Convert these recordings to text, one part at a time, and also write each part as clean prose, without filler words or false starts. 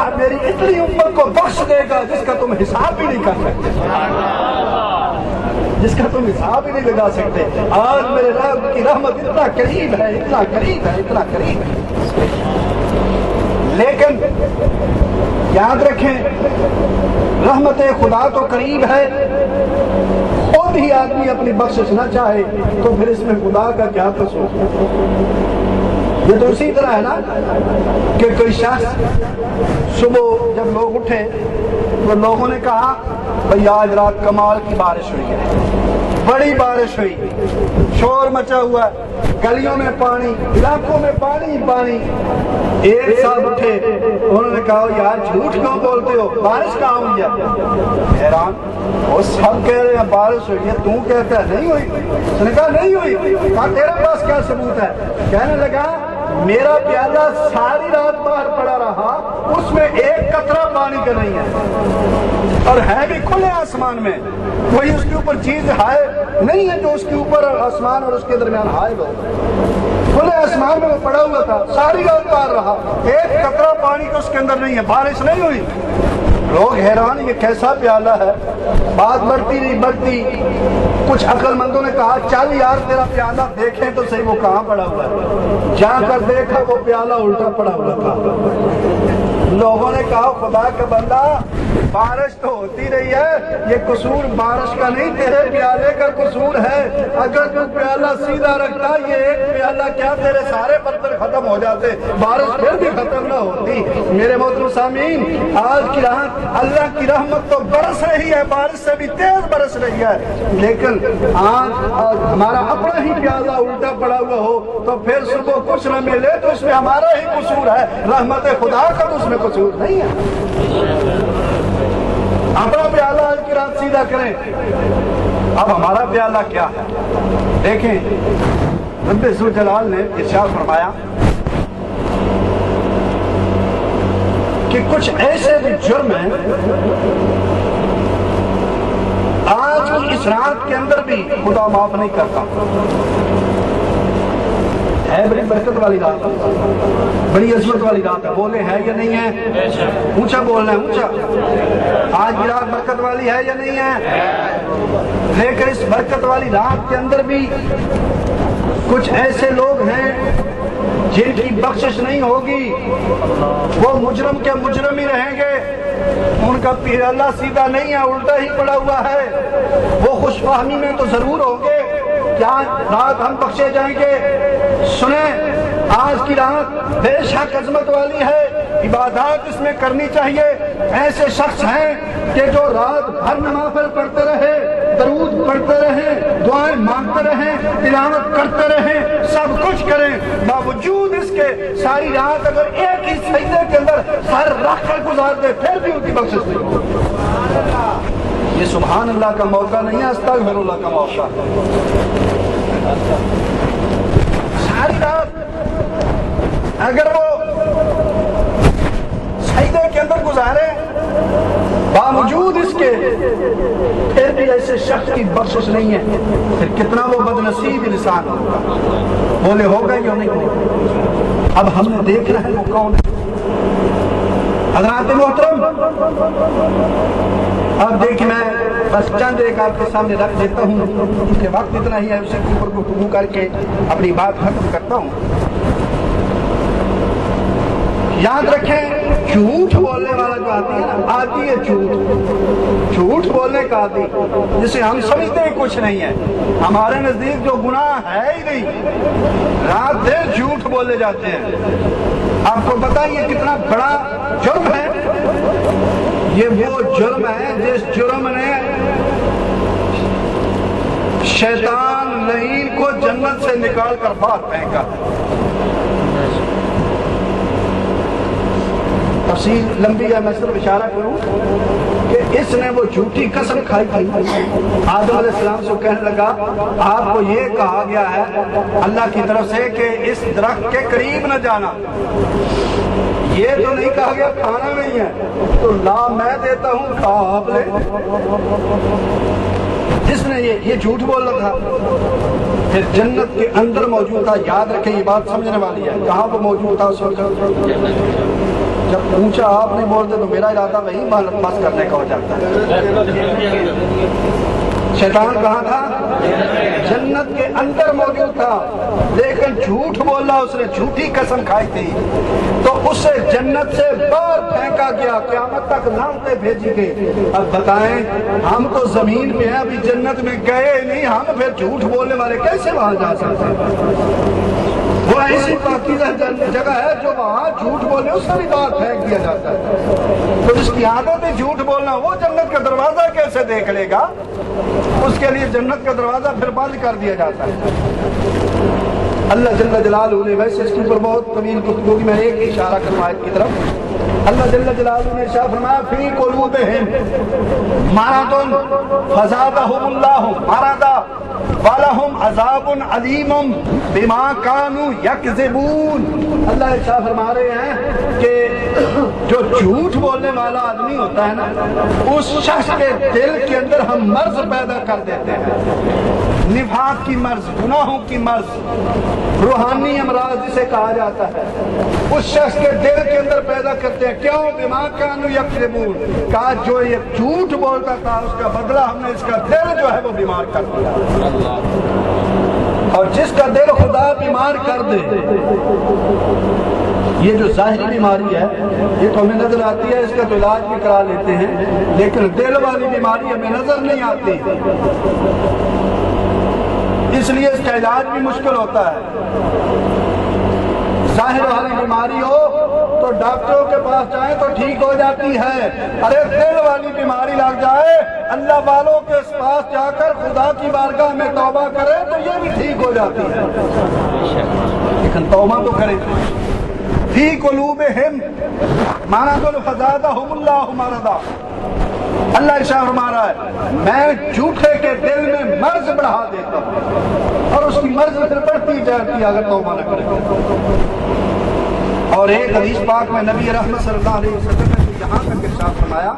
اللہ میری اتنی امت کو بخش دے گا جس کا تم حساب بھی نہیں کر سکتے، جس کا تم حساب ہی نہیں لگا سکتے۔ آج میرے رب کی رحمت اتنا قریب ہے، اتنا قریب ہے، اتنا قریب ہے۔ لیکن یاد رکھیں رحمت خدا تو قریب ہے، خود ہی آدمی اپنی بخشش نہ چاہے تو پھر اس میں خدا کا کیا قصور؟ یہ تو اسی طرح ہے نا کہ کوئی شخص صبح جب لوگ اٹھے تو لوگوں نے کہا بھئی آج رات کمال کی بارش ہوئی ہے، بڑی بارش ہوئی، شور مچا ہوا، گلیوں میں پانی، علاقوں میں پانی پانی۔ ایک صاحب اٹھے، انہوں نے کہا یار جھوٹ کیوں بولتے ہو، بارش کہاں ہوئی ہے؟ حیران، وہ سب کہہ رہے ہیں بارش ہوئی ہے، تو کہتا ہے نہیں ہوئی؟ اس نے کہا نہیں ہوئی۔ کہا تیرے پاس کیا ثبوت ہے؟ کہنے لگا میرا پیالہ ساری رات باہر پڑا رہا، اس میں ایک قطرہ پانی کا نہیں ہے، اور ہے بھی کھلے آسمان میں، کوئی اس کے اوپر چیز ہائے نہیں ہے جو اس کے اوپر آسمان اور اس کے درمیان ہائے ہو، کھلے آسمان میں وہ پڑا ہوا تھا، ساری رات باہر رہا، ایک قطرہ پانی کا اس کے اندر نہیں ہے، بارش نہیں ہوئی۔ لوگ حیران یہ کیسا پیالہ ہے، بات بڑھتی نہیں بڑھتی، کچھ عقل مندوں نے کہا چل یار تیرا پیالہ دیکھیں تو صحیح وہ کہاں پڑا ہوا ہے، جا کر دیکھا وہ پیالہ الٹا پڑا ہوا تھا۔ لوگوں نے کہا خدا کا بندہ بارش تو ہوتی رہی ہے، یہ قصور بارش کا نہیں تیرے پیالے کا قصور ہے، اگر تو پیالہ سیدھا رکھتا یہ ایک پیالہ کیا تیرے سارے پتھر ختم ہو جاتے، بارش پھر بھی ختم نہ ہوتی۔ میرے محترم سامعین، آج کی رات اللہ کی رحمت تو برس رہی ہے، بارش سے بھی تیز برس رہی ہے، لیکن آج ہمارا اپنا ہی پیالہ الٹا پڑا ہوا ہو تو پھر صبح کچھ نہ ملے تو اس میں ہمارا ہی قصور ہے، رحمت خدا کا تو اس میں قصور نہیں ہے۔ اپنا پیالہ آج کی رات سیدھا کریں۔ اب ہمارا پیالہ کیا ہے دیکھیں، رب ذوالجلال نے ارشاد فرمایا کہ کچھ ایسے بھی جرم ہیں آج کی اس رات کے اندر بھی خدا معاف نہیں کرتا۔ ہے بڑی برکت والی رات، بڑی عظمت والی رات ہے، بولے ہے یا نہیں ہے؟ اونچا بولنا ہے، اونچا۔ آج کی رات برکت والی ہے یا نہیں ہے؟ لیکن اس برکت والی رات کے اندر بھی کچھ ایسے لوگ ہیں جن کی بخشش نہیں ہوگی، وہ مجرم کے مجرم ہی رہیں گے، ان کا پیالہ سیدھا نہیں ہے، الٹا ہی پڑا ہوا ہے۔ وہ خوش فہمی میں تو ضرور ہوں گے کیا رات ہم بخشے جائیں گے۔ سنیں آج کی رات بے شک عظمت والی ہے، عبادات اس میں کرنی چاہیے۔ ایسے شخص ہیں کہ جو رات بھر نوافل پڑھتے رہے، درود پڑھتے رہیں، دعائیں مانگتے رہیں، تلاوت کرتے رہیں، سب کچھ کریں، باوجود اس کے ساری رات اگر ایک ہی سجدے کے اندر سر رکھ کر گزار دے پھر بھی ان کی بخشش نہیں ہوگی۔ یہ سبحان اللہ کا موقع نہیں ہے، استغفر اللہ کا موقع ہے۔ ساری رات اگر وہ سجدے کے اندر گزارے باوجود اس کے پھر بھی ایسے شخص کی بخشش نہیں ہے، پھر کتنا وہ بد نصیب انسان ہوگا۔ بولے ہوگا یا نہیں ہوگا؟ اب ہم نے دیکھنا ہے وہ کون ہے۔ حضرات محترم، اب دیکھ میں بس چند ایک آپ کے سامنے رکھ دیتا ہوں کیونکہ وقت اتنا ہی ہے، اسی کے اوپر گفتگو کر کے اپنی بات ختم کرتا ہوں۔ یاد رکھیں جھوٹ بولنے والا جو آتی ہے نا، آتی ہے جھوٹ بولنے کا آتی، جسے ہم سمجھتے ہیں کچھ نہیں ہے، ہمارے نزدیک جو گناہ ہے ہی نہیں، رات دیر جھوٹ بولے جاتے ہیں۔ آپ کو پتا یہ کتنا بڑا جرم ہے؟ یہ وہ جرم ہے جس جرم نے شیطان لعین کو جنت سے نکال کر باہر پھینکا۔ تفصیل لمبی ہے، میں صرف اشارہ کروں کہ اس نے وہ جھوٹی قسم کھائی تھی، آدم علیہ السلام سے کہنے لگا آپ کو یہ کہا گیا ہے اللہ کی طرف سے کہ اس درخت کے قریب نہ جانا، یہ تو نہیں کہا گیا کھانا نہیں ہے، تو لا میں دیتا ہوں کھا آپ لے۔ جس نے یہ جھوٹ بول رہا تھا پھر جنت کے اندر موجود تھا۔ یاد رکھیں یہ بات سمجھنے والی ہے، کہاں وہ موجود تھا اس وقت؟ جب اونچا آپ نہیں بولتے تو میرا ارادہ وہی بس کرنے کا ہو جاتا ہے۔ شیطان کہاں تھا؟ جنت کے اندر موجود تھا، لیکن جھوٹ بولا، اس نے جھوٹی قسم کھائی تھی تو اسے جنت سے باہر پھینکا گیا، قیامت تک لعنتیں بھیجی گئی۔ اب بتائیں، ہم تو زمین پہ ہیں، ابھی جنت میں گئے نہیں، ہم پھر جھوٹ بولنے والے کیسے وہاں جا سکتے ہیں؟ وہ ایسی پاکیزہ جگہ ہے جو وہاں جھوٹ بولنے اس سے بھی باہر پھینک دیا جاتا ہے۔ تو جس کی عادت ہے جھوٹ بولنا، وہ جنت کا دروازہ کیسے دیکھ لے گا؟ اس کے لیے جنت کا دروازہ پھر بند کر دیا جاتا ہے۔ اللہ جل جلالہ نے ویسے اس کے اوپر بہت طویل گفتگو کی، میں ایک اشارہ کروں آیت کی طرف۔ اللہ جل جلالہ نے ارشاد فرمایا فی قلوبہم مرض فزادہم اللہ مرضا وَلَهُمْ عَذَابٌ عَلِيمٌ بِمَا كَانُوا يَكْذِبُونَ۔ اللہ ارشاد فرما رہے ہیں کہ جو جھوٹ بولنے والا آدمی ہوتا ہے نا، اس شخص کے دل کے اندر ہم مرض پیدا کر دیتے ہیں، نفاق کی مرض، گناہوں کی مرض، روحانی امراض جسے کہا جاتا ہے، اس شخص کے دل کے اندر پیدا کرتے ہیں۔ کیوں؟ بِمَا كَانُوا يَكْذِبُونَ، کہا جو یہ جھوٹ بولتا تھا اس کا بدلہ ہم نے اس کا دل جو ہے وہ بیمار کر دیا۔ اور جس کا دل خدا بیمار کر دے، یہ جو ظاہری بیماری ہے یہ تو ہمیں نظر آتی ہے، اس کا تو علاج بھی کرا لیتے ہیں، لیکن دل والی بیماری ہمیں نظر نہیں آتی، اس لیے اس کا علاج بھی مشکل ہوتا ہے۔ ظاہر والی بیماری ہو تو ڈاکٹروں کے پاس جائیں تو ٹھیک ہو جاتی ہے، ارے دل والی بیماری لگ جائے، اللہ والوں کے پاس جا کر خدا کی بارگاہ میں توبہ کرے تو یہ بھی ٹھیک ہو جاتی ہے، لیکن توبہ تو کرے۔ فی قلوبہم مرض فزادہم اللہ مرضا، اللہ ارشاد فرما رہا ہے میں جھوٹے کے دل میں مرض بڑھا دیتا ہوں، اور اس کی مرض پھر بڑھتی جاتی ہے اگر توبہ نہ کرے۔ اور ایک حدیث پاک میں نبی رحمت صلی اللہ علیہ وسلم نے یہاں تک ارشاد فرمایا،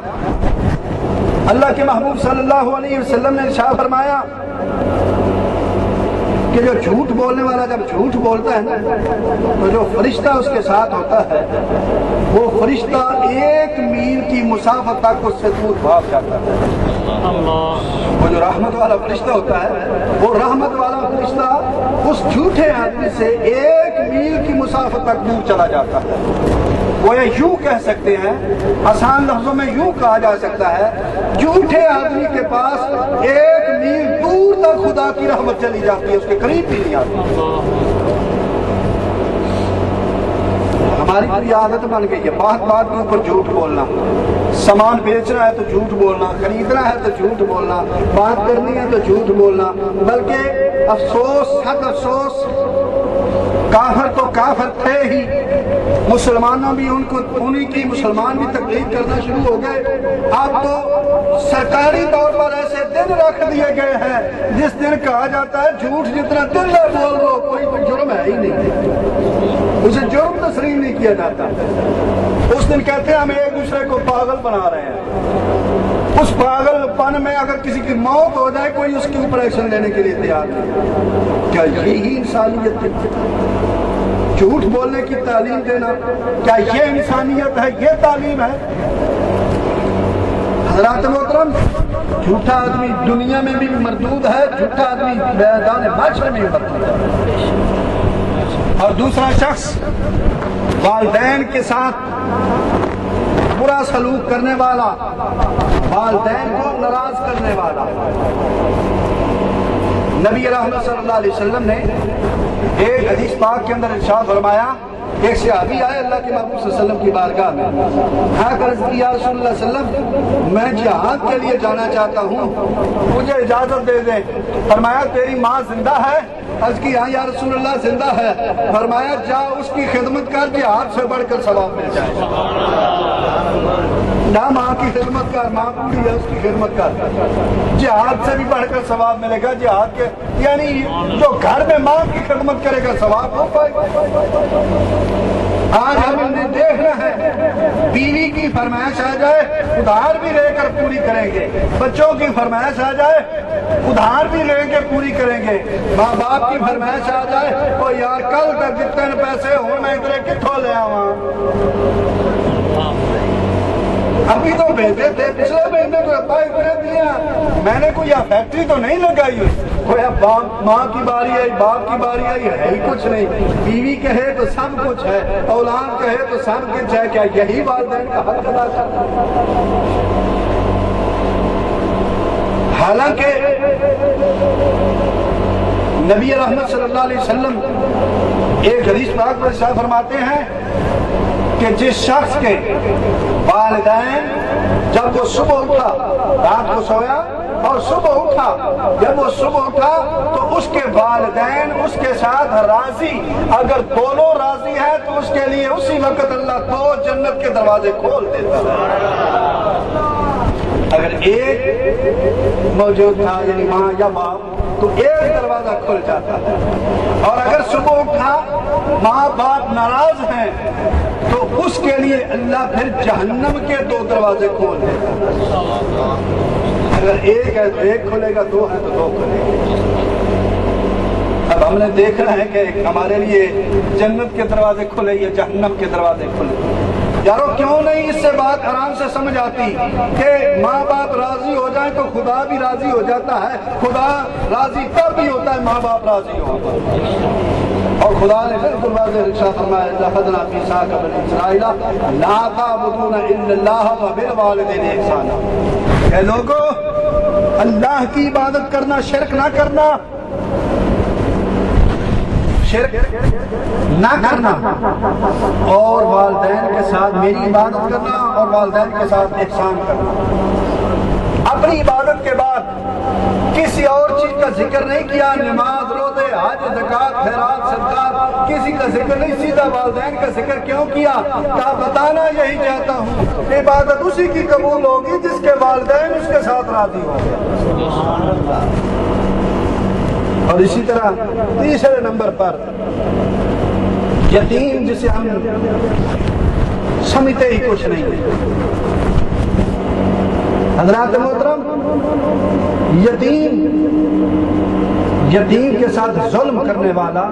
اللہ کے محبوب صلی اللہ علیہ وسلم نے ارشاد فرمایا کہ جو جھوٹ بولنے والا جب جھوٹ بولتا ہے نا تو جو فرشتہ اس کے ساتھ ہوتا ہے وہ فرشتہ 1 میل کی مسافت تک اس سے دور بھاگ جاتا ہے۔ وہ جو رحمت والا فرشتہ ہوتا ہے، وہ رحمت والا فرشتہ اس جھوٹے آدمی سے 1 میل کی مسافت تک دور چلا جاتا ہے۔ وہ یوں کہہ سکتے ہیں، آسان لفظوں میں یوں کہا جا سکتا ہے، جھوٹے آدمی کے پاس 1 میل دور تک خدا کی رحمت چلی جاتی ہے، اس کے قریب بھی نہیں آتی۔ ہماری پوری عادت بن گئی ہے بات بات کے اوپر جھوٹ بولنا، سامان بیچنا ہے تو جھوٹ بولنا، خریدنا ہے تو جھوٹ بولنا، بات کرنی ہے تو جھوٹ بولنا۔ بلکہ افسوس، حد افسوس، کافر تو کافر تھے ہی، مسلمانوں بھی انہی کی مسلمان بھی تقلید کرنا شروع ہو گئے۔ اب تو سرکاری طور پر ایسے دن رکھ دیے گئے ہیں جس دن کہا جاتا ہے جھوٹ جتنا دل میں بول دو کوئی جرم ہے ہی نہیں، اسے جرم تسلیم نہیں کیا جاتا۔ اس دن کہتے ہیں ہم ایک دوسرے کو پاگل بنا رہے ہیں، اس پاگل پن میں اگر کسی کی موت ہو جائے کوئی اس کے اوپر ایکشن لینے کے لیے تیار نہیں۔ کیا یہی انسانیت ہے؟ جھوٹ بولنے کی تعلیم دینا، کیا یہ انسانیت ہے؟ یہ تعلیم ہے؟ حضرات محترم، جھوٹا آدمی دنیا میں بھی مردود ہے، جھوٹا آدمی میدان محشر میں بھی مردود ہے۔ اور دوسرا شخص والدین کے ساتھ برا سلوک کرنے والا، والدین کو ناراض کرنے والا۔ نبی رحمت صلی اللہ علیہ وسلم نے ایک حدیث پاک کے اندر ارشاد فرمایا، ایک صحابی آئے اللہ کے محبوب صلی اللہ علیہ وسلم کی بارگاہ میں، عرض کی یا رسول اللہ صلی اللہ علیہ وسلم میں جہاد کے لیے جانا چاہتا ہوں، مجھے اجازت دے دیں۔ فرمایا تیری ماں زندہ ہے؟ عرض کی ہاں یا رسول اللہ زندہ ہے۔ فرمایا جا اس کی خدمت کر، جہاد سے بڑھ کر ثواب مل جائے۔ نہ ماں کی خدمت کر، ماں بوڑھی ہے اس کی خدمت کر، جہاد سے بھی بڑھ کر ثواب ملے گا۔ جہاد کے یعنی جو گھر میں ماں کی خدمت کرے گا ثواب ہو پائے گا۔ آج ہم نے دیکھنا ہے بیوی کی فرمائش آ جائے ادھار بھی لے کر پوری کریں گے، بچوں کی فرمائش آ جائے ادھار بھی لیں گے پوری کریں گے، ماں باپ کی فرمائش آ جائے تو یار کل تک جتنے پیسے ہوں میں ادھر کتوں لے آواں، ابھی تو بیٹے تھے، پچھلے مہینے تو ابا اتنے دیا، میں نے کوئی فیکٹری تو نہیں لگائی ہوئی، کوئی ماں کی باری آئی، باپ کی باری آئی، ہے ہی کچھ نہیں، بیوی کہے تو سب کچھ ہے، اولاد کہے تو سب کچھ ہے، کیا یہی والدین کا حق ادا کرنا؟ حالانکہ نبی رحمت صلی اللہ علیہ وسلم ایک حدیث پاک میں ارشاد فرماتے ہیں کہ جس شخص کے والدین جب وہ صبح اٹھا، رات کو سویا اور صبح اٹھا، جب وہ صبح اٹھا تو اس کے والدین اس کے ساتھ راضی، اگر دونوں راضی ہیں تو اس کے لیے اسی وقت اللہ دو جنت کے دروازے کھول دیتا ہے۔ اگر ایک موجود تھا یعنی ماں یا باپ تو ایک دروازہ کھل جاتا ہے، اور اگر صبح اٹھا ماں باپ ناراض ہیں تو اس کے لیے اللہ پھر جہنم کے دو دروازے کھول دیتا ہے۔ اگر ایک ہے تو ایک کھلے گا، دو ہے تو دو کھلے گا۔ اب ہم نے دیکھنا ہے کہ ہمارے لیے جنت کے دروازے کھلے یا جہنم کے دروازے کھلے۔ یارو کیوں نہیں اس سے بات آرام سے سمجھ آتی کہ ماں باپ راضی ہو جائیں تو خدا بھی راضی ہو جاتا ہے، خدا راضی تب بھی ہوتا ہے ماں باپ راضی ہو، اور خدا نے بالکل واضح ارشاد فرمایا لَقَدْ مِيثَاقَ بَنِي إِسْرَائِيلَ لَا تَعْبُدُونَ إِلَّا اللَّهَ وَبِالْوَالِدَيْنِ إِحْسَانًا۔ اے لوگو، اللہ کی عبادت کرنا، شرک نہ کرنا، شرک نہ کرنا، اور والدین کے ساتھ میری عبادت کرنا اور والدین کے ساتھ احسان کرنا۔ اپنی عبادت کے بعد کسی اور چیز کا ذکر نہیں کیا، نماز، روزے، حج، زکات، خیرات، صدقات، کسی کا ذکر نہیں، سیدھا والدین کا ذکر کیوں کیا؟ تا بتانا یہی چاہتا ہوں، عبادت اسی کی قبول ہوگی جس کے والدین اس کے ساتھ راضی ہوں گے۔ اور اسی طرح تیسرے نمبر پر یتیم، جسے ہم سمجھتے ہی کچھ نہیں ہے۔ حضرات محترم، یتیم کے ساتھ ظلم کرنے والا،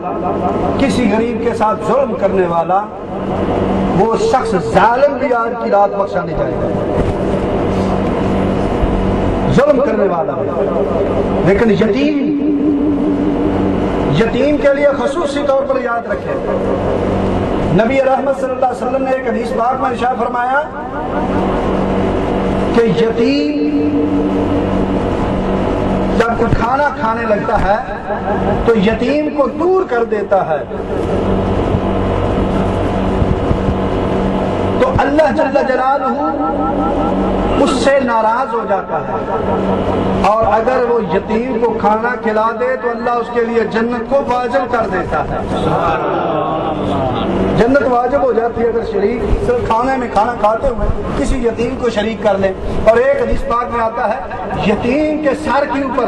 کسی غریب کے ساتھ ظلم کرنے والا، وہ شخص ظالم بھی آج کی رات بخشا نہیں جائے گا، ظلم کرنے والا۔ لیکن یتیم کے لیے خصوصی طور پر یاد رکھیں، نبی رحمت صلی اللہ علیہ وسلم نے ایک حدیث پاک میں ارشاد فرمایا کہ یتیم جب کوئی کھانا کھانے لگتا ہے تو یتیم کو دور کر دیتا ہے تو اللہ جل جلالہ اس سے ناراض ہو جاتا ہے، اور اگر وہ یتیم کو کھانا کھلا دے تو اللہ اس کے لیے جنت کو واجب کر دیتا ہے۔ جنت واجب ہو جاتی ہے اگر شریک صرف کھانے میں کھانا کھاتے ہوئے کسی یتیم کو شریک کر لیں۔ اور ایک حدیث پاک میں آتا ہے، یتیم کے سر کے اوپر